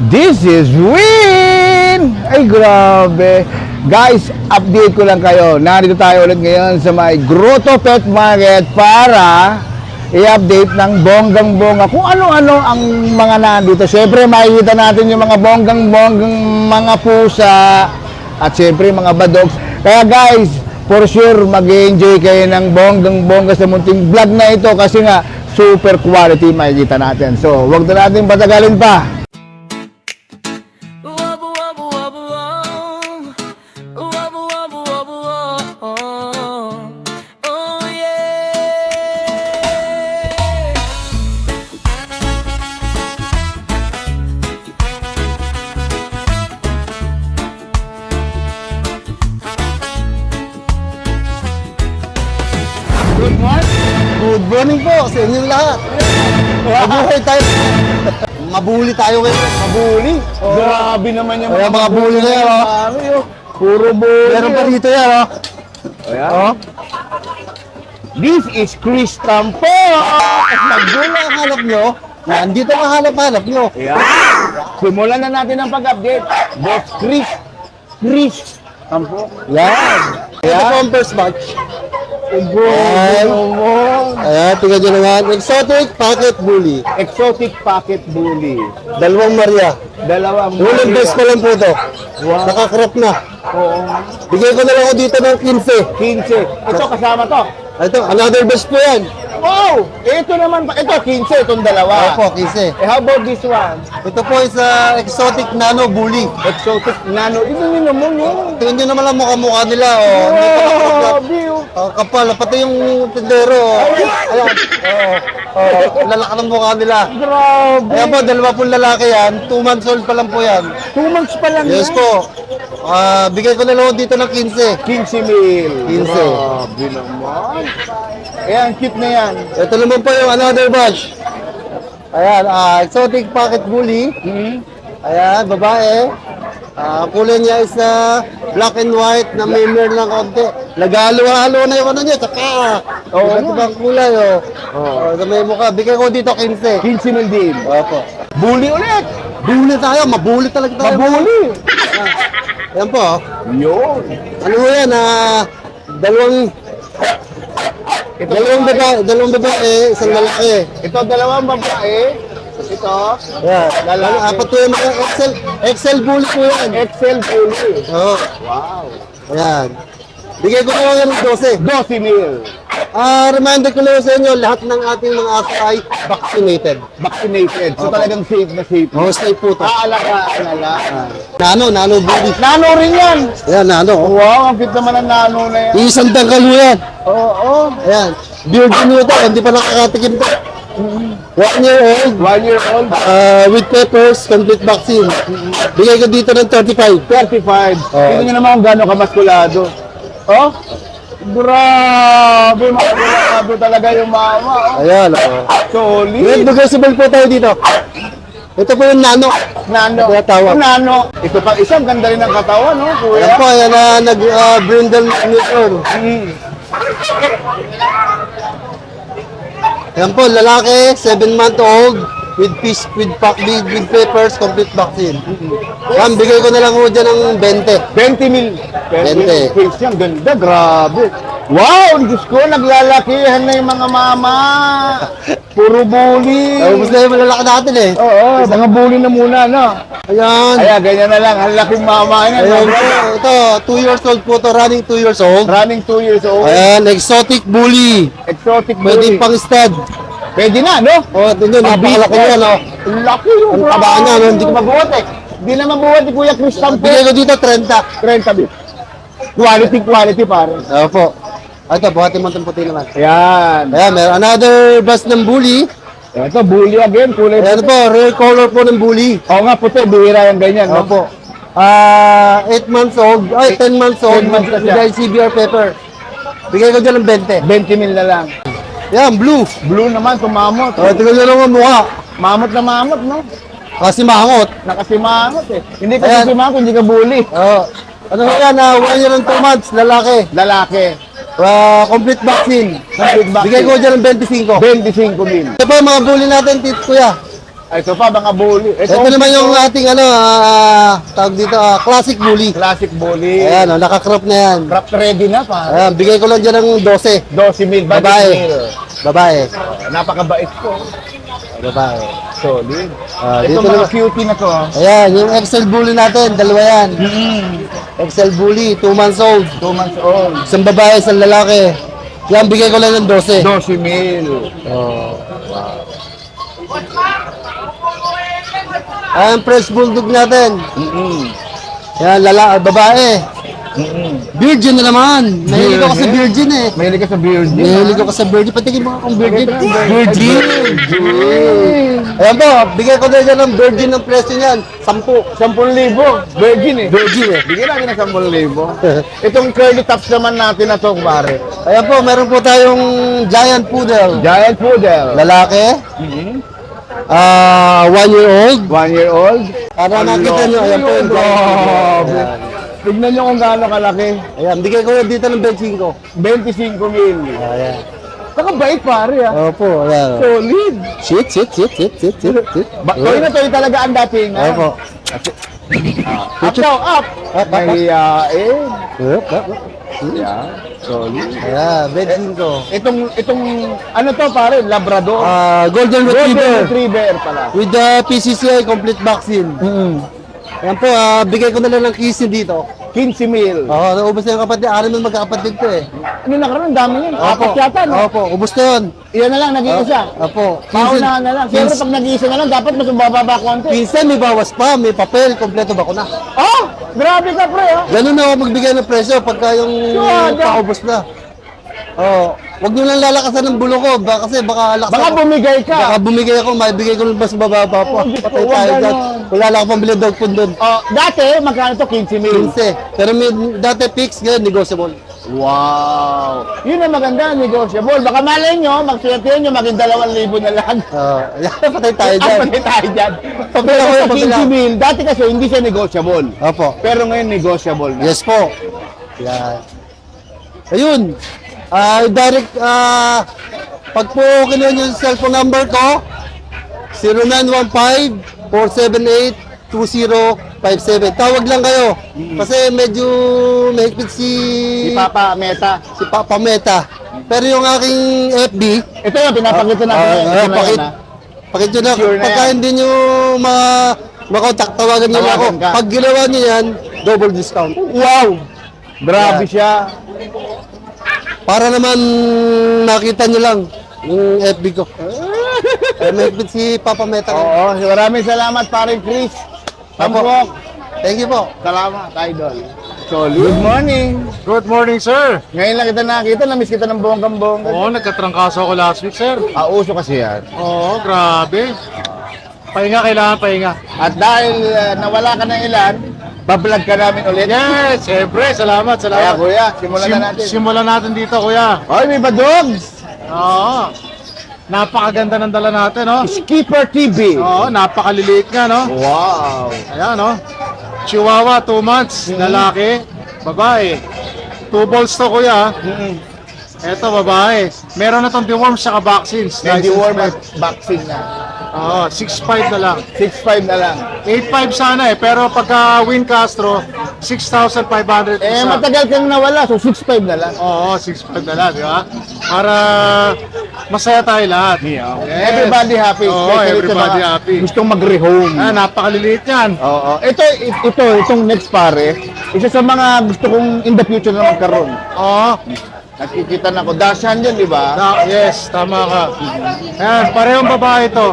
This is Win! Ay, grabe. Guys, update ko lang kayo. Narito tayo ulit ngayon sa may Grotto Pet Market para i-update ng bonggang-bongga kung ano-ano ang mga nandito. Siyempre, makikita natin yung mga bonggang-bonggang mga pusa at siyempre, mga badogs. Kaya guys, for sure, mag-enjoy kayo ng bonggang-bongga sa munting vlog na ito kasi nga, super quality makikita natin. So, huwag na natin patagalin pa. Good morning po sa inyong lahat. Mabuhay tayo. Mabuli tayo ngayon. Mabuli. Grabe naman yung Kaya mga bully na yan, oh. Puro bully. Meron pa rito yan, oh. Ayan. Oh. This is Chris Tampo. Magdula ang hanap nyo. Nandito ang hanap-hanap nyo. Ayan. Simulan na natin ang pag-update. Boss Chris Tampo. Yan. Ito po ang first batch. Ayan. Ayan, tingnan nyo naman. Exotic Pocket Bully. Exotic Pocket Bully. Dalawang Maria. Dalawang Unang best pa lang po ito. Wow. Nakakrap na. Oo. Bigay ko na lang ako dito ng 15. 15. Ito kasama to. Ito, another best po yan. Wow! Ito naman pa. Ito, 15. Itong dalawa. Opo, 15. How about this one? Ito po is Exotic Nano Bully. Exotic Nano. Ito nyo naman yun. Tingnan nyo naman ang mukha nila, oh. Hindi pa nakakrap. Grabe oh. Kapal, pati yung tindero. Ayan. Lalaki ng mukha nila. Grabe. Ayan po, dalawa pong lalaki yan. 2 months old pa lang po yan. 2 months pa lang Yes yan. po. Bigay ko na lang dito ng 15. 15 mil. 15. Grabe naman. Ayan, cute na yan. Ito naman po yung another batch. Ayan, Exotic Pocket Bully. Ayan, babae. Kulay niya is black and white na may mer ng konti. Nagalo-halo na yung ano niya. Tsaka, iba't ibang kulay, oh. Na may mukha. Bigay ko dito 15. 15 mil din. Opo. Bully ulit. Bully tayo, mabuli talaga tayo. Mabuli. Ayan po, oh. Yun. Ano mo yan, dalawang babae, isang lalaki. Ito, dalawang babae. Ito, Ayan. Lalaki. Apat po yung mga Excel bully po yan. Excel Bully. Oo. Wow. Ayan. Bigay ko po yan ng 12. 12 mil. Reminder ko lang sa inyo, lahat ng ating mga aso ay vaccinated. Vaccinated. So talagang safe na safe. Hostay po to. Aalagaan na lang. Nano bully. Nano rin yan. Ayan, nano. Wow, ang cute naman ang nano na yan. Isang tangkal mo yan. Oo. Ayan. Virgin nyo ito, hindi pa nakakatikim to. 1 year old. 1 year old. With peppers, complete vaccine. Bigay ko dito ng 35. 35. Tingnan nyo naman kung gano'ng kamaskulado. Oh? Grabe, makakulado talaga yung mama. Oh. Ayan, Solid. negotiable po tayo dito. Ito po yung nano. Nano. Tinatawag. Nano. Ito pa isang ganda rin ng katawan, no, Ayan kuya? po, ayan na nag-brindle newton. Ayan po, lalaki, 7-month-old, with fish, with peppers, complete vaccine. Ayan, bigay ko na lang po dyan ng 20. 20 mil. 20. Face yan, ganda, grabe. Wow, Diyos ko, naglalakihan na yung mga mama. Puro bully. Tapos na yung malalaki natin eh. Oo, mga bully na muna, no? Ayan. Kaya ganyan na lang, ang laking mama yan. Ayan po, ito, 2 years old po to, running 2 years old. Running 2 years old. Ayan, exotic bully. Exotic Pwede bully. pang stud. Pwede na, no? O, ito nyo, napakalaki niya, no? Ang laki yung Ang taba niya, no? Hindi ko mabuhat eh. Hindi na mabuhat ni Kuya Chris Tampo. Bigay ko dito 30. 30 mil. Quality, pare. Opo. Ito, buhatin mo itong puti naman. Ayan. Ayan, meron another bus ng bully. Ito, bully again. Kulay Ayan po, rare color po ng bully. Oo nga, puti. Bihira yung ganyan, no? Opo. 8 months old, ay 10 months old, 10 months na siya. with CBR pepper. Bigay ko dyan ng 20. 20 mil na lang. Yan, blue. Blue naman, tumamot. Tingnan nyo naman mukha. Mamot na mamot, no? Kasi mangot. Nakasimangot eh. Hindi ka Ayan. simangot, hindi ka bully. Ano yan, 1 year and 2 months, lalaki. Lalaki. Complete vaccine. Complete vaccine. Bigay ko dyan ng 25. 25 mil. Ito po mga bully natin, kuya. Ito pa, mga bully. Ito naman yung ating tawag dito, classic bully. classic bully. Ayan, nakakrop na yan. Craft ready na pa. Ayan, bigay ko lang dyan ng 12. 12 mil, Babae. Babae. Napakabait ko. Babae. Solid. Dito Ito mga naman. cutie na to. Ayan, yung XL bully natin, dalawa yan. XL bully, 2 months old. 2 months old. Isang babae, isang lalaki. Yan, bigay ko lang ng 12. 12 mil. Oh. Ayan, French Bulldog natin. Yan, babae. Virgin na naman. Mahilig ako sa virgin eh. Mahilig ka sa virgin. Mahilig ako sa virgin. Patingin mo akong virgin. Virgin. Ayan po, bigay ko na dyan ng virgin ng presyo niyan. 10,000. Virgin eh. Virgin eh. Bigyan natin ng 10,000. Itong curly tops naman natin na to, pare. Ayan po, meron po tayong Giant Poodle. Giant Poodle. Lalaki. 1 year old. 1 year old. Para makita nyo, ayan po yung Giant Poodle. Ayan. Tignan nyo kung gaano kalaki. Ayan, bigay ko dito ng 25. 25 mil. Ayan. Nakabait pare ah. Opo, ayan. Solid. Sit. Toy na toy talaga ang dating. ah. Opo. Up daw, up. Up. Mahiyain. Up. Yeah. Solid. Ayan, 25. Itong ano to pare, Labrador. Golden Golden Retriever. Retriever pala. With the PCCI complete vaccine. Ayan po, bigay ko na lang ng kisi dito. 15 mil. Oo, naubos na yung kapatid. Anim na magkakapatid ko eh. Ano na karoon, dami yun. Apat yata, no? Opo, ubos na yun. Iyan na lang, nag-iisa. Opo. Paunahan na lang. Siyempre, pag nag-iisa na lang, dapat mas bababa konti. Minsan may bawas pa, may papel, kompleto ba ko na. Oh! Grabe ka, pre, oh! Ganun na ako magbigay ng presyo pagka yung paubos na. Oo. Wag nyo lang lalakasan ng bulo ko, kasi baka lakasan Baka ko. bumigay ka. Baka bumigay ako, maibigay ko ng mas mababa po. Patay Huwag tayo ganon. dyan. Wala lang akong pambili dog food doon. Oh, dati, magkano to? 15 mil. 15. Pero may dati fix, ngayon negotiable. Wow! Yun ang maganda, negotiable. Baka malay nyo, magswerte nyo, maging 2,000 na lang. Patay tayo dyan. Patay tayo dyan. Pabila ko Pero yung sa pabila. 15 mil, dati kasi hindi siya negotiable. Opo. Pero ngayon, negotiable na. Yes po. Yan. Ayun. Direct, pag po kinuha nyo yung cellphone number ko, 0915-478-2057. Tawag lang kayo. Kasi medyo mahigpit Si Papa Meta. si Papa Meta. Pero yung aking FB, Ito yung pinapakita natin. Ito na yan, ah. pakit nyo na. Sure na Pagka yan. hindi nyo makontak, tawagan nyo na ako. Tawagan ka. Pag ginawa nyo yan, double discount. Wow! Grabe siya. Para naman nakita nyo lang yung FB ko. May FB si Papa Meta. Oo, maraming salamat, paring Chris. Apo. Tampok. Thank you po. Salamat, idol. Solid. Good morning. Good morning, sir. Ngayon lang kita nakita, namiss kita ng bonggang-bongga. Oo, nagkatrangkaso ako last week, sir. Uso kasi yan. Oo, grabe. Pahinga, kailangan pahinga. At dahil nawala ka ng ilan, bablog ka namin ulit. Yes, siyempre. Salamat, Kaya salamat. kuya, simulan na natin. Simulan natin dito, kuya. Hoy, may badogs! Oo. Napakaganda ng dala natin, no? Skipper TV. Oo, napakaliliit nga, no? Wow. Ayan, no? Chihuahua, 2 months. Lalaki, babae. 2 balls to, kuya. Eto, babae. Meron na tong deworms sa vaccines. May License deworm plate. vaccine na. Oo, 6.5 na lang. 6.5 na lang. 8.5 sana eh, pero pagka Win Castro, 6,500 Eh, isa. matagal kang nawala, so 6.5 na lang. Oo, 6.5 na lang, di ba? Para masaya tayo lahat. Yes. Everybody happy. Oo, especially sa everybody mga happy. Gustong mag-rehome. Ah, napakaliliit yan. Oo. Itong next pare, isa sa mga gusto kong in the future na magkaroon. Oo. Nakikita na ko. Dashan yan, di ba? Yes, tama ka. Ayan, parehong babae to.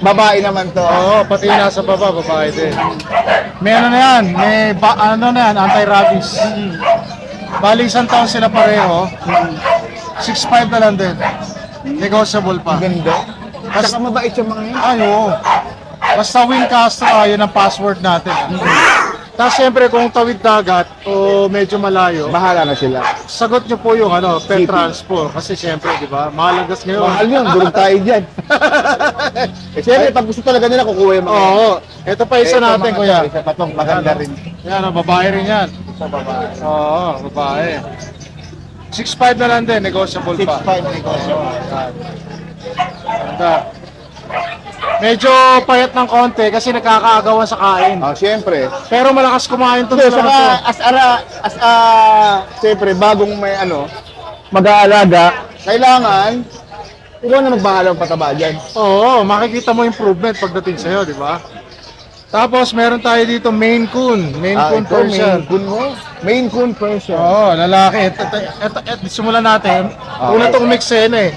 Babae naman to. Oo, pati yung nasa baba, babae din. May ano na yan, may ano na yan, anti-rabies. Bali, 1 taon sila pareho. 6.5 na lang din. Negotiable pa. Ganda. Saka mabait yung mga yun. Ay, oo. Basta Win Castro, yun ang password natin. Tapos siyempre kung tawid dagat o medyo malayo, Bahala na sila. sagot nyo po yung pet Shipping. transport. Kasi siyempre, di ba, mahal ang gas ngayon. Mahal yun, durog tayo dyan. Eh, siyempre, pag gusto talaga nila, kukuha yung mga Oo. Ito pa isa Ito, natin, mga kuya. to, Isa pa tong maganda rin. Yan, babae rin yan. Sa babae. Oo, babae. 6.5 na lang din, negotiable pa. 6.5 negosyo. Ganda. Medyo payat ng konti kasi nakakaagawan sa kain. Siyempre. Pero malakas kumain to. Hindi, saka siyempre, bagong may mag-aalaga, kailangan, ikaw na magbahalang pataba dyan. Oo, makikita mo improvement pagdating sa'yo, di ba? Tapos meron tayo dito Maine Coon. Maine Coon Ito, Persian. Maine Coon mo. Maine Coon Persian. Oo, lalaki. Ito, simulan natin. Una itong mixen eh.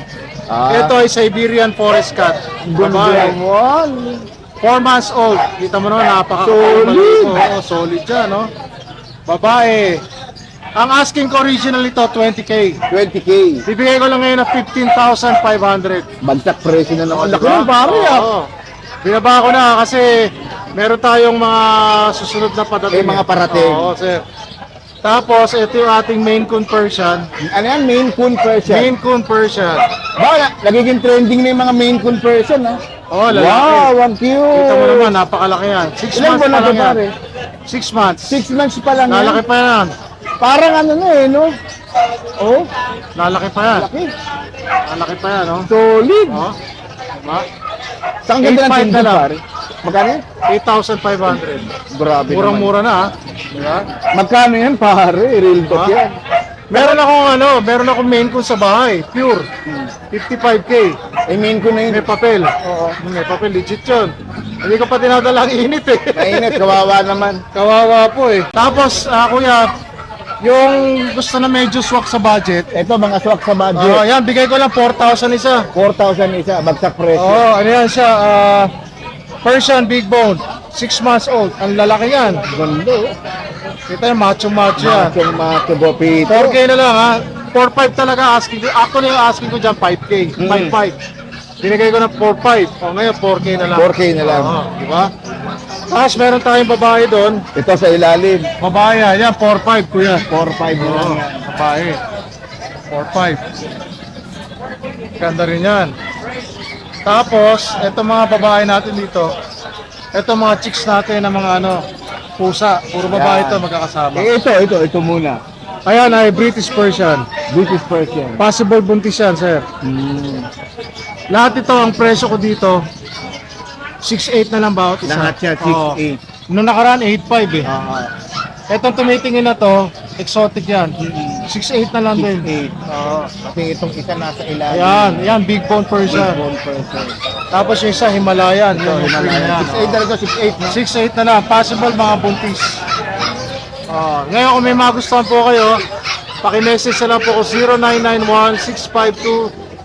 Ito ay Siberian Forest Cat. Ganda Babae. mo. 4 months old. Kita mo naman, Solid. Oo, solid siya, no? Babae. Ang asking ko original ito, 20K. 20K. Bibigay ko lang ngayon na 15,500. Bagsak presyo na naman. Diba? Laki ng pare Oo. Binaba ko na kasi meron tayong mga susunod na padating. Mga parating. Oo, sir. Tapos, ito yung ating Maine Coon Persian. Ano yan? Maine Coon Persian. Maine Coon Persian. Nagiging trending na yung mga Maine Coon Persian, ha? Oh, lalaki. Wow, ang cute. Kita mo naman, napakalaki yan. 6 Ilan months buwan pa na to, lang yan. pare? 6 months. 6 months pa lang Lalaki yan. pa yan. Parang ano na eh, no? Oh, Lalaki pa yan. laki. Lalaki pa yan, no? Solid. Oh. Diba? Saan ganda ng 8.5 tindi, na lang. pare? Magkano yan? 8,500. Grabe Murang-mura na, ha? Diba? naman. Magkano yan, pare? Real talk Diba? yan. Meron akong Maine Coon sa bahay. Pure. 55K. Eh, Maine Coon na yun. May papel. Oo. May papel, legit yun. Hindi ko pa dinadala ang init eh. Mainit, kawawa naman. Kawawa po eh. Tapos, kuya, yung gusto na medyo swak sa budget, Ito, mga swak sa budget. yan, bigay ko lang 4,000 isa. 4,000 isa, bagsak presyo. Ano yan siya, Persian Big Bone, 6 months old. Ang lalaki yan. Ganda. Kita yung macho-macho yan. Macho, bopito. 4K na lang ha. 4,500 talaga asking ko. Actually, yung asking ko dyan, 5K. 5,500. Binigay ko ng 4,500. O ngayon, 4K na lang. 4K na lang. Oo, di ba? Tapos meron tayong babae doon. Ito sa ilalim. Babae yan, 4,500 kuya. 4,500 na lang Oo, yan. babae. 4,500. Ganda rin yan. Tapos, eto mga babae natin dito. Eto mga chicks natin na mga pusa. Puro babae Yan. ito magkakasama. Ito muna. Ayan ay British Persian. British Persian. Possible buntis yan, sir. Lahat ito, ang presyo ko dito, 6,800 na lang bawat isa. Lahat yan, 6,800. Oo. Nung nakaraan, 8,500 eh. Etong tumitingin na to, exotic yan. 6,800 na lang din. 6,800. Kasi itong isa nasa ilalim. Ayan, Big Bone Persian. Bone Persian. Tapos yung isa, Himalayan. Ito, Himalayan. 6,800 talaga, 6,800 na. 6,800 na lang. Possible mga buntis. Ngayon, kung may magustuhan po kayo, paki-message na lang po ko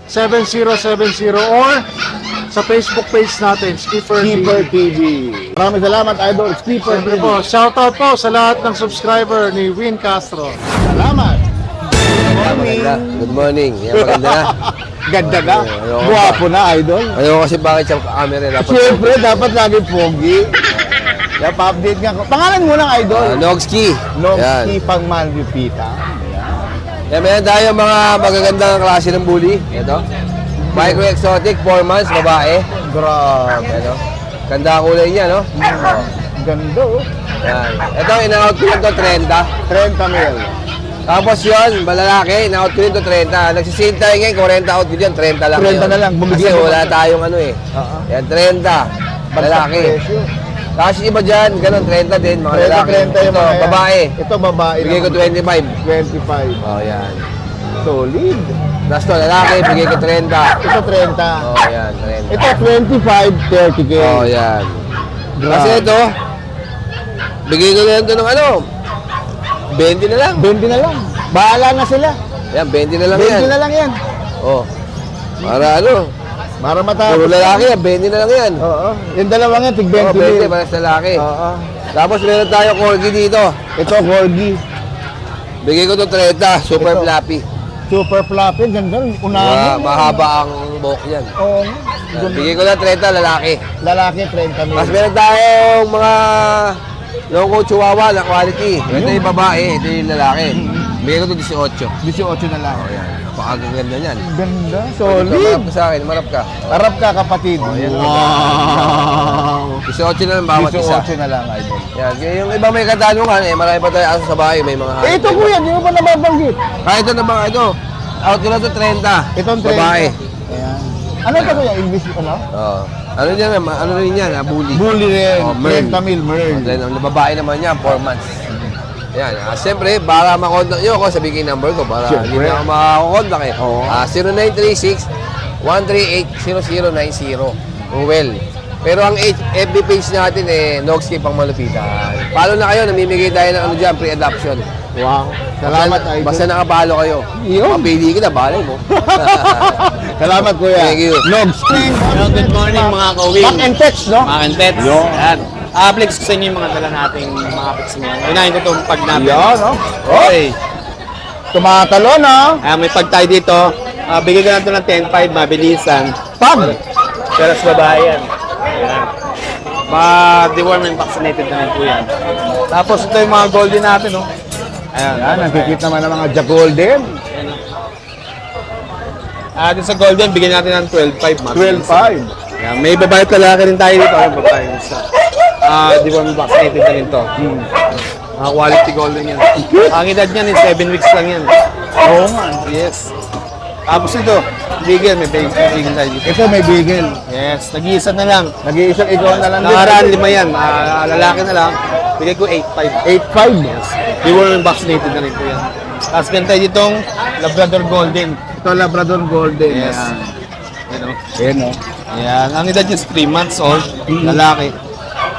0991-652-7070 or sa Facebook page natin, Skipper Skipper TV. TV. Maraming salamat, Idol. Skipper Siyempre TV. po, shoutout po sa lahat ng subscriber ni Win Castro. Salamat. Maganda. Good morning. Yan, maganda na. Ganda na. Ayoko Buwapo na, Idol. Ayoko kasi bakit sa camera dapat. Siyempre, dapat lagi pogi. Kaya pa-update nga ko. Pangalan mo ng Idol. Nogski. Yan. Nogski Pangmanlupita. Yan, meron tayo mga magagandang klase ng bully. Ito. Micro exotic, 4 months, babae. Grabe. Ito. Ganda kulay niya, no? Ganda, oh. Yan. Ito, in-out ko lang to 30. 30 mil. Tapos yun, malalaki, in-out ko rin to 30. Nagsisale tayo ngayon, 40 out ko dyan, 30 lang. 30 ngayon. na lang, bumigyan Kasi mo wala pa. tayong ano eh. Yan, 30. Lalaki. Presyo. Tapos yung iba dyan, ganun, 30 din, mga lalaki. 30 yung Ito, mga yan. babae. Ito, babae. Bigay ko naman. 25. 25. Oh, yan. Solid. Tapos to, lalaki, bigay ko 30. Ito, 30. Oh, yan, 30. Ito, 25, 30K. Oh, yan. Grabe. Kasi ito, bigay ko na lang ito ng ano, 20 na lang. 20 na lang. Bahala na sila. Yan, 20 na lang 20 yan. na lang yan. Oh. Para ano, Para puro matapos. lalaki yan, 20 na lang yan. Oo. Yung dalawang yan, tig Oh, 20 20, mil. para sa lalaki. Oo. Tapos meron tayo corgi dito. Ito, Corgi. Bigay ko to 30, super Ito. fluffy. Super fluffy. Ganda. Unahan. Mahaba ang buhok yan. Oo. Yan, bigay ko lang 30, lalaki. Lalaki, 30 mil. Mas meron tayong mga local chihuahua na quality. Ito yung babae, ito yung lalaki. Bigay ko to 18. 18 na lang. Oh, yan. Napakaganda niyan. Ganda. Solid. Solid. Marap ka sa akin, marap ka. Harap ka, kapatid. yan. Wow. 18 na lang bawat isa. 18 na lang, Idol. Yan. Yung iba may katanungan, marami pa tayo aso sa bahay, may mga Eh, ito kuya, di mo pa nababanggit. Kahit ito na ba, ito. Out ko na to 30. Itong 30. Babae. Ayan. Ano ito kuya? English ano? Oo. Ano yan, ano rin yan, bully. Bully rin. Oh, Merl. Tamil, Merl. Then, ang babae naman niya, 4 months. Yan. Siyempre, para makontak nyo ako, sabihin ko yung number ko para Siyempre. hindi na ako makakontak eh. Oo. 0936-138-0090. Ruel. Pero ang FB page natin eh, Nogscape ang malupitan. Follow na kayo, namimigay tayo ng ano dyan, pre-adoption. Wow. Salamat, Idol. Basta nakapalo kayo. Yun. Mapili ka na, balay mo. Salamat, kuya. Thank you. Nogs. Hello, good morning mga kawing. Back and text, no? Mga pets. Yo. Yan. Flex ko sa inyo yung mga dala nating mga pets ngayon. Unahin ko itong pag natin. Yan, no? Okay. Tumatalo, no? May pag tayo dito. Bigay ko na ito ng 10-5, mabilisan. Pag. Pero sa babae yan. Ayan. Ma-deworm and vaccinated na rin po yan. Tapos ito yung mga golden natin, no? Ayan. Yan, nakikita naman ng mga Jack Golden. Dito sa golden, bigyan natin ng 12-5. 12.5. Ayan. May babae at lalaki rin tayo dito. May babae isa. Deworm and vaccinated na rin to. Mga quality golden yan. Ang edad niyan is 7 weeks lang yan. Oo nga. Yes. Tapos ito, bigel, may bigel tayo dito. Ito may bigel. Yes, nag-iisa na lang. Nag-iisang ikaw na lang din. Nakaraan 5 yan, lalaki na lang. Bigay ko 8.5. 8.5. They were vaccinated na rin po yan. Tapos meron tayo ditong Labrador Golden. Ito Labrador Golden. Yes. Yan. Yan o. Ayan, no? Ayan, ang edad niya is 3 months old, lalaki.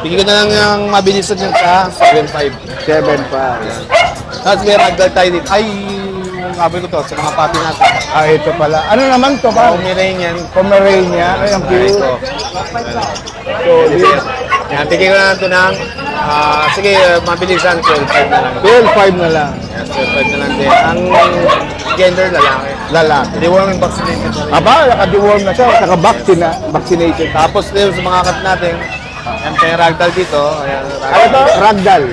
Bigay ko na lang yung mabilisan niya sa 7.5. 7.5. Tapos may ragdoll tayo dito. Ay, sabi ko to sa mga papi natin. Ah, ito pala. Ano naman to pa? Pomeranian. Pomeranian. Ay, ang cute. Ito. So, Yan, bigay ko na lang ito ng, sige, mabilisan, 12.5 na lang. 12.5 na lang. Yes, 12.5 na lang din. Ang gender, lalaki. Lalaki. Deworm and vaccinated na rin. Aba, naka-deworm na siya. Naka-vaccine na. Vaccinated. Tapos din sa mga kat natin, yan tayo ragdoll dito. Ayan, Ano to? Ragdoll.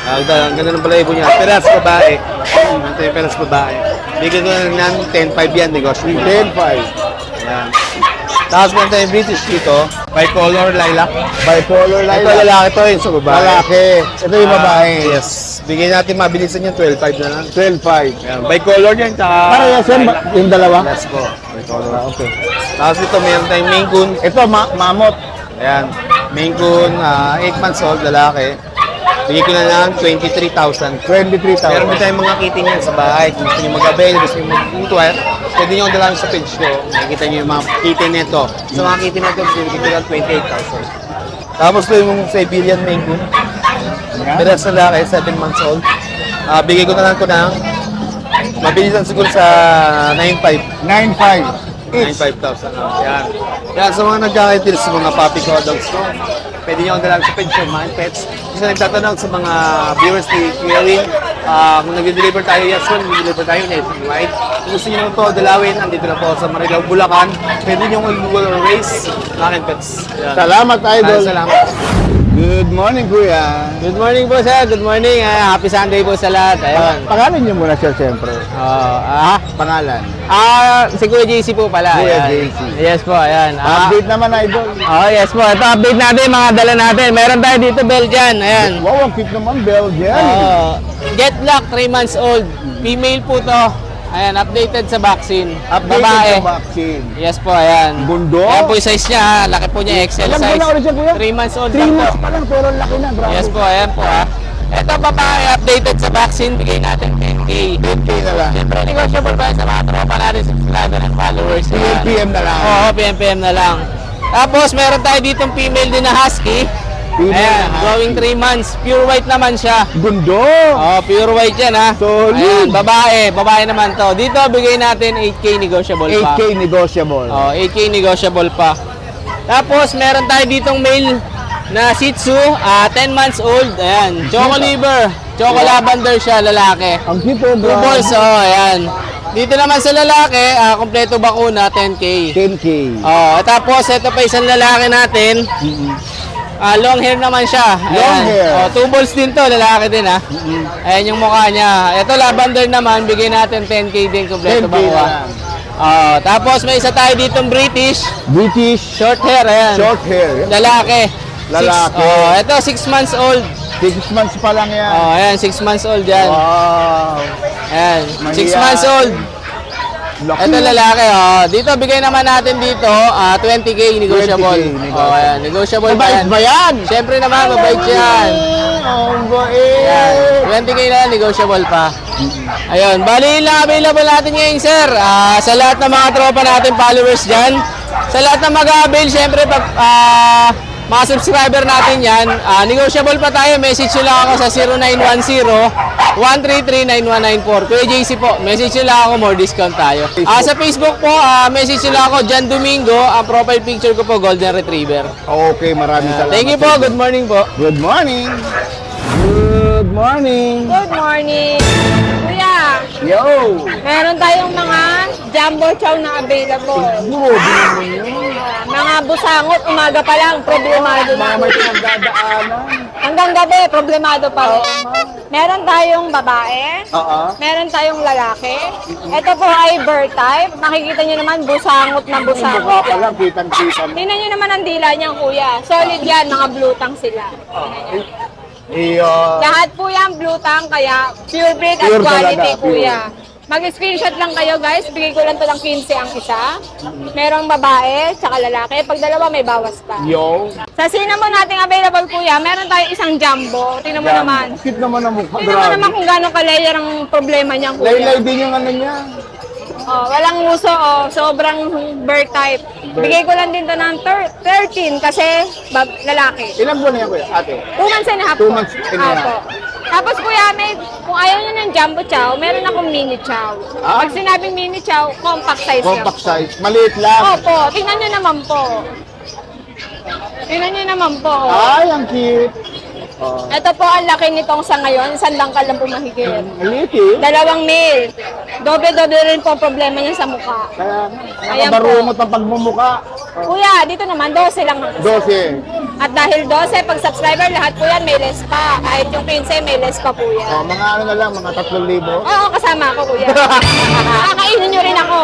Ragdoll, ang ganda ng balayibo niya. Peras babae. Yan tayo peras babae. Bigay ko na lang ng 10.5 yan, negosyo. 10.5. Ayan. Tapos meron tayong British dito, bicolor lilac. Bipolar Ito lilac. lalaki to, yung sa babae. Lalaki. Ito yung babae. Yes. Bigay natin mabilisan yung 12.5 na lang. 12.5. Ayan, bicolor yan, tsaka Parehas yan ba? Yung dalawa? Yes po. Bicolor. Okay. Tapos ito, meron tayong Maine Coon. Ito, mamot. Ayan, Maine Coon, 8 months old, lalaki. Bigay ko na lang 23,000. 23,000. Meron din tayong mga kitty niyan sa bahay. Kung gusto nyo mag-avail, gusto nyo mag-inquire, pwede nyo lang sa page ko. Nakikita nyo yung mga kitty nito. Sa mga kitty nito, bigay ko lang 28,000. Tapos ito yung Siberian Maine Coon. Pero sa lalaki, 7 months old. Bigay ko na lang ko ng mabilisan siguro sa 9,500. 9.5. 95,000 lang. Yan. Yan, sa mga nagkakaitil sa mga puppy ko dogs ko, pwede nyo ang dalang sa page ko, mga pets. Kasi nagtatanong sa mga viewers ni Kuya Win, kung nag-deliver tayo, yes, well, nag-deliver tayo nationwide. Kung gusto nyo ito dalawin, andito na po sa Marilao, Bulacan. Pwede nyo Google Race, mga pets. Yan. Salamat, Idol. Salamat. Good morning, Kuya. Good morning po, sir. Good morning. Happy Sunday po sa lahat. Pangalan niyo muna, sir, siyempre. Pangalan. Si Kuya JC po pala. Kuya ayan. JC. Yes po, ayan. Update naman, Idol. Yes po. Ito, update natin mga dala natin. Meron tayo dito, Belgian. Ayan. Wow, ang cute naman, Belgian. Jet Black, 3 months old. Female po to. Ayan, updated sa vaccine. Updated Babae. sa vaccine. Yes po, ayan. Bundo. Ayan po yung size niya, ha. Laki po niya, XL Alam ko size. na ulit siya, Kuya. 3 months old 3 lang po. months pa lang, pero laki na. Grabe. Yes po, ayan po, ha. Ito, babae, updated sa vaccine. Bigay natin 10K. 10K na lang. Siyempre, negotiable pa sa mga tropa natin, subscriber and followers. Ayan. PM na lang. Oo, PM na lang. Tapos, meron tayo ditong female din na husky. Female Ayan, na growing 3 months. Pure white naman siya. Bundo. Pure white yan, ha. Solid. Ayan, babae naman to. Dito, bigay natin 8K negotiable pa. 8K negotiable. 8K negotiable pa. Tapos, meron tayo ditong male na Shih Tzu, 10 months old. Ayan, Choco Liver. Choco Lavender siya, lalaki. Ang cute, oh, 2 balls, ayan. Dito naman sa lalaki, kompleto bakuna, 10K. 10K. Tapos, ito pa isang lalaki natin. Long hair naman siya. Long hair. 2 balls din to, lalaki din ha. Ayan yung mukha niya. Ito lavender naman, bigay natin 10K din, kompleto 10K bakuna. na lang. Tapos may isa tayo ditong British, British. short hair, ayan. Short hair. Lalaki. Lalaki. Ito 6 months old. 6 months pa lang yan. Ayan, 6 months old yan. Wow. Ayan, 6 Mahiya. months old. Laki. Ito lalaki, oh. Dito, bigay naman natin dito, 20K negotiable. 20K negotiable. Oh, ayan, negotiable pa Mabait yan. ba yan? Siyempre naman, mabait yan. Oh, mabait. Ayan, 20K na yan, negotiable pa. Ayun, bali yun lang available natin ngayon, sir. Sa lahat ng mga tropa natin, followers dyan. Sa lahat ng mag-avail, siyempre, pag mga subscriber natin yan, negotiable pa tayo. Message nyo lang ako sa 0910-133-9194. Kuya JC po, message nyo lang ako, more discount tayo. Sa Facebook po, message nyo lang ako, Jan Domingo. Ang profile picture ko po, Golden Retriever. Okay, maraming salamat. Thank you po, good morning po. Good morning. Good morning. Good morning! Kuya, Yo. meron tayong mga jumbo chow na available. Grabe naman yun. Mga busangot, umaga pa lang, problemado na. May pinagdadaanan. Hanggang gabi, problemado pa rin. Meron tayong babae, Oo. meron tayong lalaki. Ito po ay bird type. Makikita nyo naman, busangot na Mukha busangot. pa lang, kitang-kita. Tingnan nyo naman ang dila niyan, kuya. Solid yan, mga blue tang sila. Lahat po yan blue tang, kaya pure breed at Pure quality, talaga, pure. kuya. Mag-screenshot lang kayo, guys. Bigay ko lang to ng 15 ang isa. Merong babae, tsaka lalaki. Pag dalawa, may bawas pa. Yo. Sa cinnamon nating available, kuya, meron tayong isang jumbo. Tingnan mo naman. Cute naman ang mukha. Tingnan mo naman kung gano'ng ka-layer ang problema niyan, kuya. Laylay din yung ano niya. Oh, walang nguso, oh. Sobrang bird type. Bigay ko lang din to ng 13 kasi lalaki. Ilang buwan na yan, kuya? Ate? 2 months and a half 2 po. months and a half. Apo. Tapos kuya, kung ayaw nyo ng jumbo chow, meron akong mini chow. Ah? Pag sinabing mini chow, compact size Compact lang. size. Maliit lang. Opo, tingnan nyo naman po. Tingnan nyo naman po. Ay, ang cute. Oh. Ito po ang laki nitong sa ngayon, sandangkal lang po mahigit. Maliit eh. Dalawang male. Doble-doble rin po ang problema niya sa mukha. Kaya Ayan nakabarungot ang pagmumuka. Kuya, dito naman, 12 lang. 12. At dahil 12, pag subscriber, lahat po yan may less pa. Kahit yung 15, may less pa po yan. Oh, mga ano na lang, mga 3,000. Oo, kasama ako, kuya. Kakainin nyo rin ako.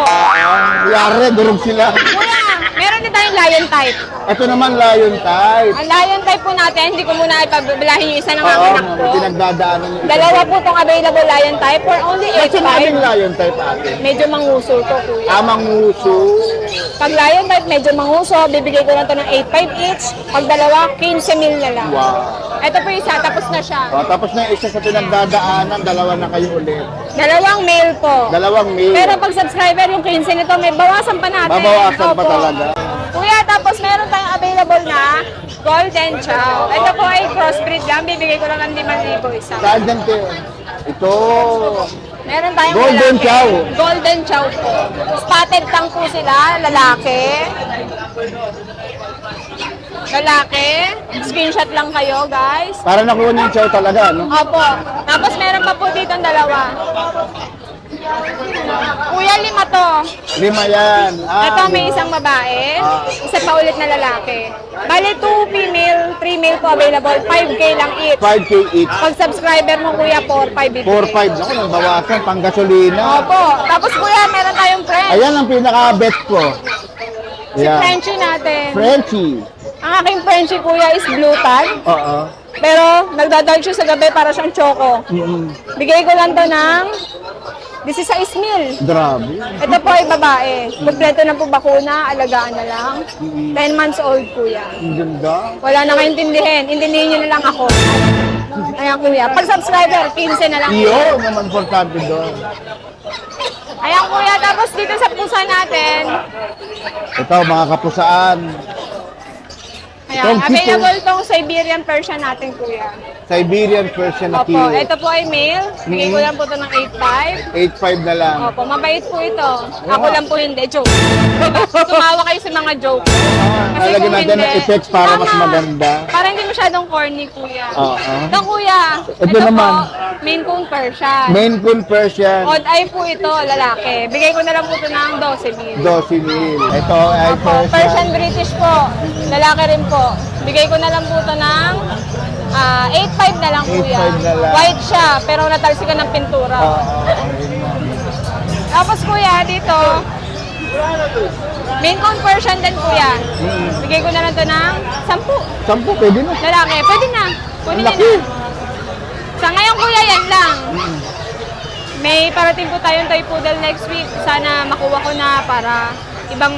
Yari, durog sila. Kuya, meron din tayong lion type. Ito naman, lion type. Ang lion type po natin, hindi ko muna ipabalahin yung isa ng Oo, anak ko. may pinagdadaanan yung isa. Dalawa po itong available lion type for only Ba't sinabing 8.5. lion type ate? Medyo manguso to, kuya. Amang nguso. Pag lion type, medyo manguso. Bibigay ko lang to ng 8.5 each. Pag dalawa, 15 mil na lang. Wow. Ito po isa, tapos na siya. Oh, tapos na yung isa sa pinagdadaanan, dalawa na kayo ulit. Dalawang male po. Dalawang male. Pero pag subscriber yung 15 nito, may bawasan pa natin. Babawasan pa Opo. talaga. Kuya, tapos meron tayong available na Golden Chow. Ito po ay crossbreed lang. Bibigay ko lang ng 5,000 isa. Sergeant eh. Ito. Meron tayong Golden lalaki. Chow. Golden Chow po. Spotted tang po sila, lalaki. Lalaki. Screenshot lang kayo, guys. Para nakuha niyo yung chow talaga, no? Opo. Tapos meron pa po dito ang dalawa. Kuya, 5 to. 5 yan. Ito may isang babae, isa pa ulit na lalaki. Bali 2 female, 3 male po available, 5K lang each. 5K each. Pag subscriber mo kuya, 4-5 bibigay. 4-5. Naku, nang bawasan, pang gasolina. Opo. Tapos kuya, meron tayong French. Ayan ang pinaka-bet ko. Si Ayan. Frenchie natin. Frenchie. Ang aking Frenchie kuya is blue tag. Oo. Pero nagdadal siya sa gabi para siyang choco. Bigay ko lang to ng 16 mil. Grabe. Ito po ay babae. Kompleto na po bakuna, alagaan na lang. 10 months old kuya. Ang ganda. Wala na kayong intindihin. Intindihin nyo na lang ako. Ayan kuya. Pag subscriber, 15 na lang. Iyo, naman importante doon. Ayan kuya. Tapos dito sa pusa natin. Ito, mga kapusaan. Ayan. Itong cute, Available tong Siberian Persian natin kuya. Siberian Persian na Opo. kilo. Ito po ay male. Bigay ko lang po ito ng 8.5. 8.5 na lang. Opo. Mabait po ito. Ako lang po hindi. Joke. Tumawa kayo sa mga joke. Lalagyan kung natin ng hindi- effects para mas Tama. maganda. Para hindi masyadong corny, kuya. Oo. Ito, kuya. Ito naman. po, Maine Coon Persian. Main Coon Persian, Odd eye po ito, lalaki. Bigay ko na lang po ito ng 12 mil. 12 mil. Ito ay Opo, Persian Persian. British po. Lalaki rin po. Bigay ko na lang po ito ng 8.5 na lang, kuya. 8.5 na lang. White siya, pero natalsikan ng pintura. Oo. Tapos, kuya, dito, Maine Coon Persian din, kuya. Bigay ko na lang ito ng 10. 10, pwede na. Lalaki, pwede na. Pwede Ang laki. na. Sa ngayon, kuya, yan lang. may parating po tayong toy poodle next week. Sana makuha ko na para ibang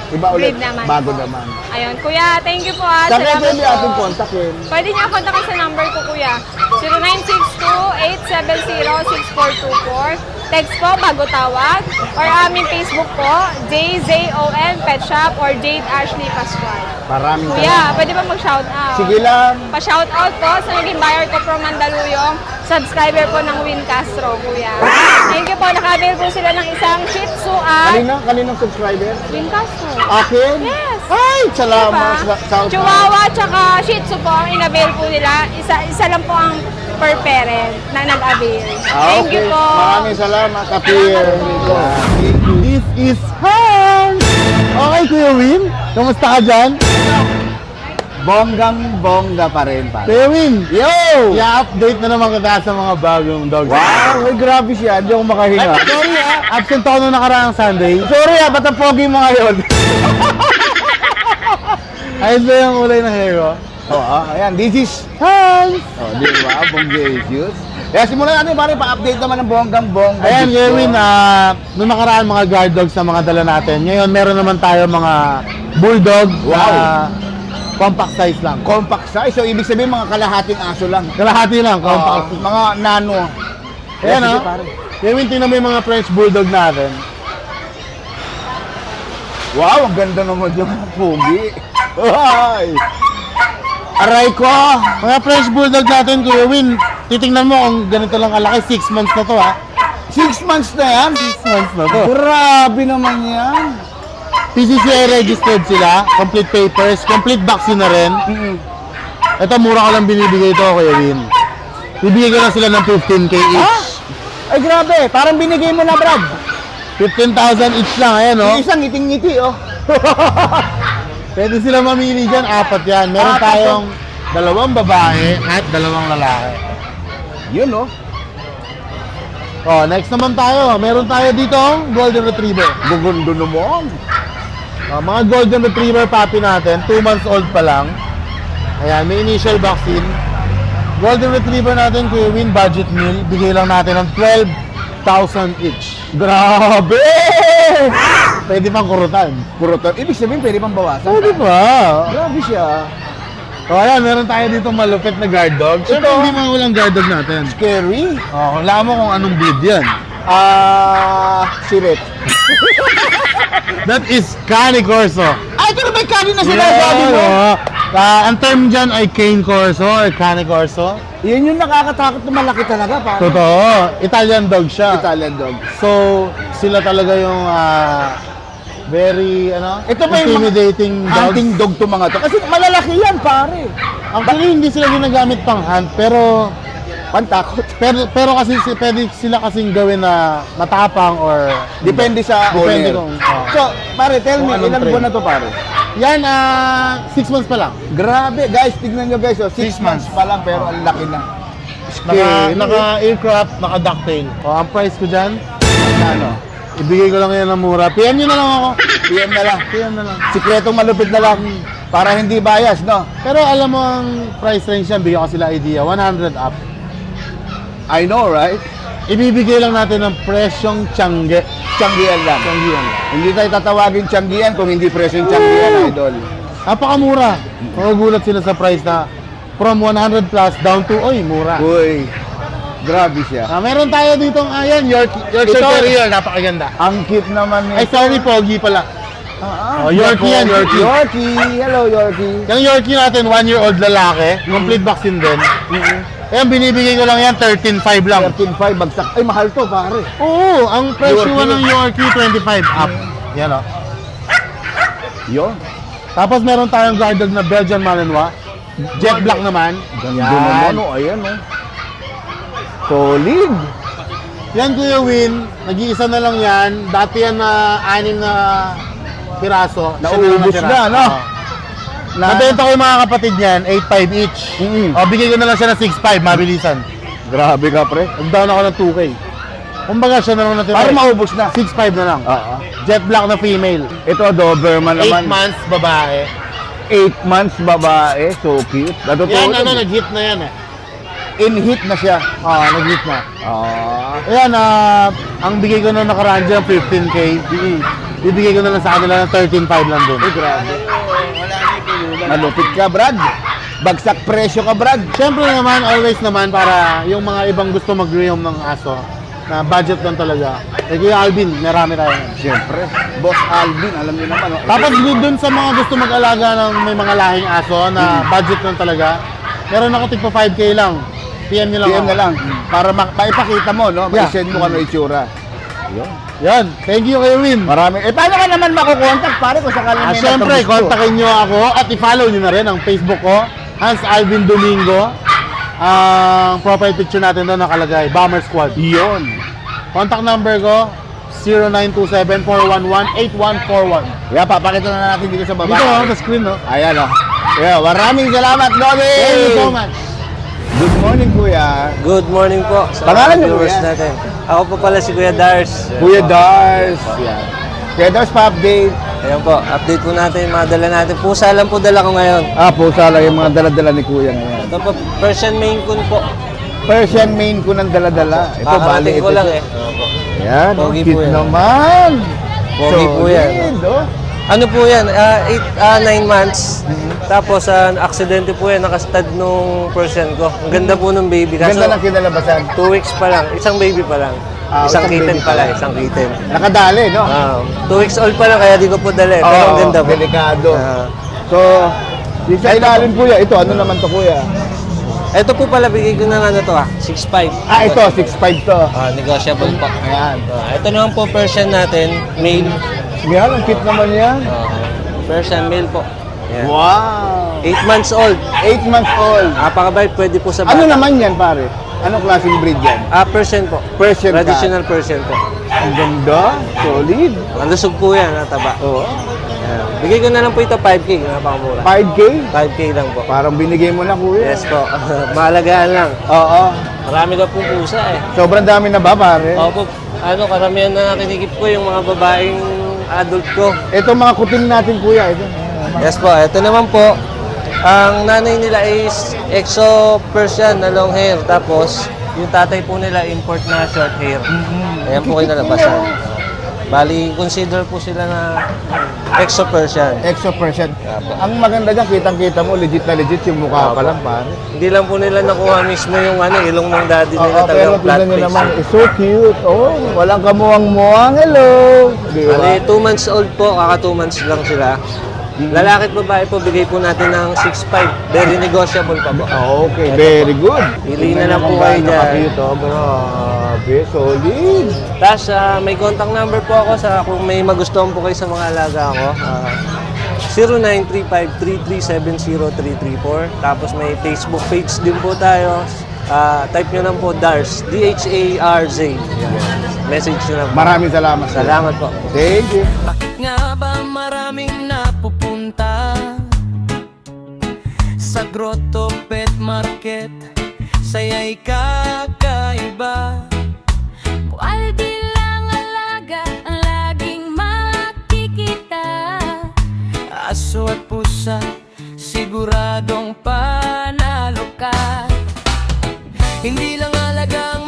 Iba ulit, breed naman. bago naman. Ayun, kuya, thank you po ah. Saan Salamat pwede po. ating kontakin? Pwede niyo kontakin sa number ko, kuya. 0962-870-6424. Text po, bago tawag. Or aming Facebook po, JZON Pet Shop or Jade Ashley Pascual. Maraming Kuya, pwede ba mag-shout out? Sige lang. Pa-shout out po sa naging buyer ko from Mandaluyong, subscriber po ng Win Castro, kuya. Thank you po, naka-avail po sila ng isang Shih Tzu at Kaninang subscriber? Win Castro. Akin? Yes. Ay, salamat. Diba? Shout out. Chihuahua tsaka Shih Tzu po ang in-avail po nila. Isa lang po ang per parent na nag-avail. Thank you po. Maraming salamat, Kapir. This is Hans! Okay, Kuya Win? Kamusta ka dyan? Bonggang-bongga pa rin, pare. Kuya Win, Yo! i-update na naman kita sa mga bagong dogs. Wow, ay grabe siya. Hindi ako makahinga. Sorry absent ako nung nakaraang Sunday. Sorry ba't ang pogi mo ngayon? Ayos ba yung kulay ng hair ko? Ayan, this is Hans! di ba? Bonggacious. Kaya simulan natin, pare, pa-update naman ng bonggang-bongga. Ayan, dito. Kuya Win, nung nakaraan mga guard dogs na mga dala natin. Ngayon, meron naman tayo mga bulldog. Wow. Compact size lang. Compact size. So, ibig sabihin, mga kalahating aso lang. Kalahati lang, compact. Mga nano. Ayan, Sige, oh. pare. Kuya Win, tingnan mo yung mga French bulldog natin. Wow, ang ganda naman yung pogi. Ay! Aray ko! Mga French bulldog natin, Kuya Win, titingnan mo kung ganito lang kalaki, 6 months na to ha. 6 months na yan? 6 months na to. Grabe naman yan. PCCI registered sila, complete papers, complete vaccine na rin. Ito, mura ko lang binibigay ito, Kuya Win. Bibigay ko lang sila ng 15K each. Ay, grabe. Parang binigay mo na, Brad. 15,000 each lang, ayan Yung oh. isang ngiting-ngiti, oh. Pwede sila mamili dyan, 4 yan. Meron 4 tayong 2 babae at 2 lalaki. Yun, oh. Oh, next naman tayo. Meron tayo dito Golden Retriever. Gugundo naman. Mga Golden Retriever puppy natin, 2 months old pa lang. Ayan, may initial vaccine. Golden Retriever natin, Kuya Win, budget meal. Bigay lang natin ng 12,000 each. Grabe! Pwede pang kurutan. Kurutan. Ibig sabihin, pwede pang bawasan. Pwede pa. Grabe siya. O ayan, meron tayo dito malupit na guard dog. Siyempre, hindi mawalang guard dog natin. Scary. O, kung alam mo kung anong breed yan. Sirit. That is Cane Corso. Ay, pero may kanin na sinasabi mo. Ang term dyan ay Cane Corso or Cane Corso. Yun yung nakakatakot na malaki talaga, pare. Totoo. Italian dog siya. Italian dog. So, sila talaga yung very, Ito ba yung intimidating dogs. hunting dog to mga to? Kasi malalaki yan, pare. Actually, hindi sila ginagamit pang hunt, pero Pantakot. pero kasi pwede sila kasing gawin na matapang or Depende sa Depende owner. kung So, pare, tell Kung me, anong ilang trend. buwan na to, pare? yan 6 months pa lang. Grabe, guys, tignan nyo guys, 6 6 months pa lang, pero ang laki na. Naka aircraft, naka ducktail. Ang price ko diyan, Ano? ibigay ko lang yan ng mura. PM nyo na lang ako. PM na lang. PM na lang. Sikretong malupit na lang. Para hindi bias, no? Pero alam mo ang price range yan, bigyan ko sila idea, 100 up. I know, right? Ibibigay lang natin ng presyong tiyangge. Tiyanggian lang. Tiyanggihan lang. Hindi tayo tatawagin tiyanggian kung hindi presyo yung tiyanggian, idol. Napakamura. Magugulat sila sa price na from 100 plus down to, oy, mura. Uy, grabe siya. Meron tayo dito, ayan, Yorkshire Ito. Terrier, napakaganda. Ang cute naman Ay, nito. sorry, Pogi pala. Ah, Yorkie yan, Yorkie. Yorkie. Hello, Yorkie. Yung Yorkie natin, 1-year-old lalaki, complete vaccine din. Ayan, binibigay ko lang yan, 13.5 lang. 13.5 bagsak. Ay, mahal to, pare. Oo, ang presyo Yorkie. ng Yorkie, 25 up. Yan o. Yun. Tapos meron tayong guard dog na Belgian Malinois. Jet black naman. Ganda naman, oh. Ayan, oh. Solid. Yan, Kuya Win, nag-iisa na lang yan. Dati yan na 6 na piraso. Siya Naubos natira. na, no? Oo. Nabenta ko yung mga kapatid niyan, 8.5 each. O, bigay ko na lang siya ng 6.5, mabilisan. Grabe ka, pre. Nag-down ako ng 2K. Kumbaga siya na lang natira. Para maubos na. 6.5 na lang. Oo. Jet black na female. Ito, Doberman 8 naman. months babae. 8 months babae. So cute. Natutuwa. Yan, nag-hit na yan eh. in heat na siya. Nag-hit na. Ah. Ayan, ang bigay ko nung nakaraan dyan, 15K. Ibigay ko na lang sa kanila ng 13.5 lang din. Grabe. Malupit ka, Brad. Bagsak presyo ka, Brad. Siyempre naman, always naman, para yung mga ibang gusto mag-rehome ng aso, na budget lang talaga. Eh, Kuya Alvin, marami tayo. Siyempre, Boss Alvin, alam niyo naman. Oh. Tapos dun sa mga gusto mag-alaga ng may mga lahing aso na budget lang talaga, meron ako tigpa 5K lang. PM nyo lang PM ako. na lang. Para maipakita mo, no? Yeah. May-send mo kung ano itsura. Yun. Yan, thank you kayo, Win. Marami. Paano ka naman makukontak, pare, kung sakaling may Siyempre, nagkagusto? kontakin nyo ako at i-follow nyo na rin ang Facebook ko, Hans Alvin Domingo. Ang profile picture natin doon nakalagay, Bomber Squad. Yun. Contact number ko, 0927-411-8141. Yeah, papakita na natin dito sa baba. Dito, sa screen, no? Ayan, oh. Yeah, maraming salamat, Lodi! Thank you so much. Good morning, Kuya. Good morning po sa Pangalan mga niyo, viewers Kuya? natin. Ako po pala si Kuya Dars. Kuya Dars. Yeah. Kuya Dars, pa-update. Ayan po, update po natin yung mga dala natin. Pusa lang po dala ko ngayon. Pusa lang yung mga dala-dala ni Kuya ngayon. Ito po, Persian Maine Coon po. Persian Maine ko ng dala-dala. Ito, bali Kakarating ito. ko lang eh. Yan, oh, Pogi cute po yan. naman. Pogi po yan. Solid, oh. Ano po yan? 9 months. Tapos, aksidente po yan. Nakastad nung Persian ko. Ang ganda po nung baby. Kaso, Ganda ng kinalabasan. 2 weeks pa lang. Isang baby pa lang. Isang isang kitten baby pa pa lang. lang. Isang kitten. Nakadali, no? 2 weeks old pa lang, kaya di ko po dala. Pero ang ganda po. Delikado. Ah. So, yung sa ilalim, Kuya, ito, ano naman to, Kuya? Ito po pala, bigay ko ng 6.5. Ito, 6'5 to. Negotiable po. Ayan. Ito naman po Persian natin, male. Yan, ang cute naman yan. Persian male po. Yan. Wow! 8 months old. 8 months old. Napakabait, pwede po sa bata. Ano naman yan, pare? Anong klaseng breed yan? Persian po. Persian cat. Traditional Persian po. Ang ganda. Solid. Malusog po yan, nataba. Oo. Yan. Bigay ko na lang po ito 5K, napakamura. 5K? 5K lang po. Parang binigay mo na, Kuya. Yes po. Mahalagaan lang. Oo. Marami na pong pusa eh. Sobrang dami na ba, pare? Opo, karamihan na kinikip ko yung mga babaeng adult ko. Ito mga kuting natin, Kuya. Ito. Yes po, ito naman po. Ang nanay nila is Exo Persian na long hair. Tapos, yung tatay po nila import na short hair. Ayan po kinalabasan. Bali, consider po sila na Exo Persian. Exo Persian. Ang maganda dyan, kitang-kita mo, legit na legit yung mukha pa lang, pare. Hindi lang po nila nakuha mismo yung ilong ng daddy nila. Oo, pero Talagang flat tingnan nyo face. naman, so cute. Oh, walang kamuwang-muwang. Hello! Di ba? Bali, 2 months old po, kaka 2 months lang sila. Lalaki at babae po, bigay po natin ng 6.5. Very negotiable pa po. Okay, very good. Pili na lang po kayo dyan. Nakakita, grabe, solid. Tapos may contact number po ako sa kung may magustuhan po kayo sa mga alaga ko. 0935-3370-334. Tapos may Facebook page din po tayo. Type nyo lang po DARZ. D-H-A-R-Z. Message nyo lang po. Maraming salamat. Salamat po. Thank you. Nga ba maraming napupunta sa Grotto Pet Market? Saya'y kakaiba. Quality lang alaga ang laging makikita. Aso at pusa, siguradong panalo ka. Hindi lang alaga ang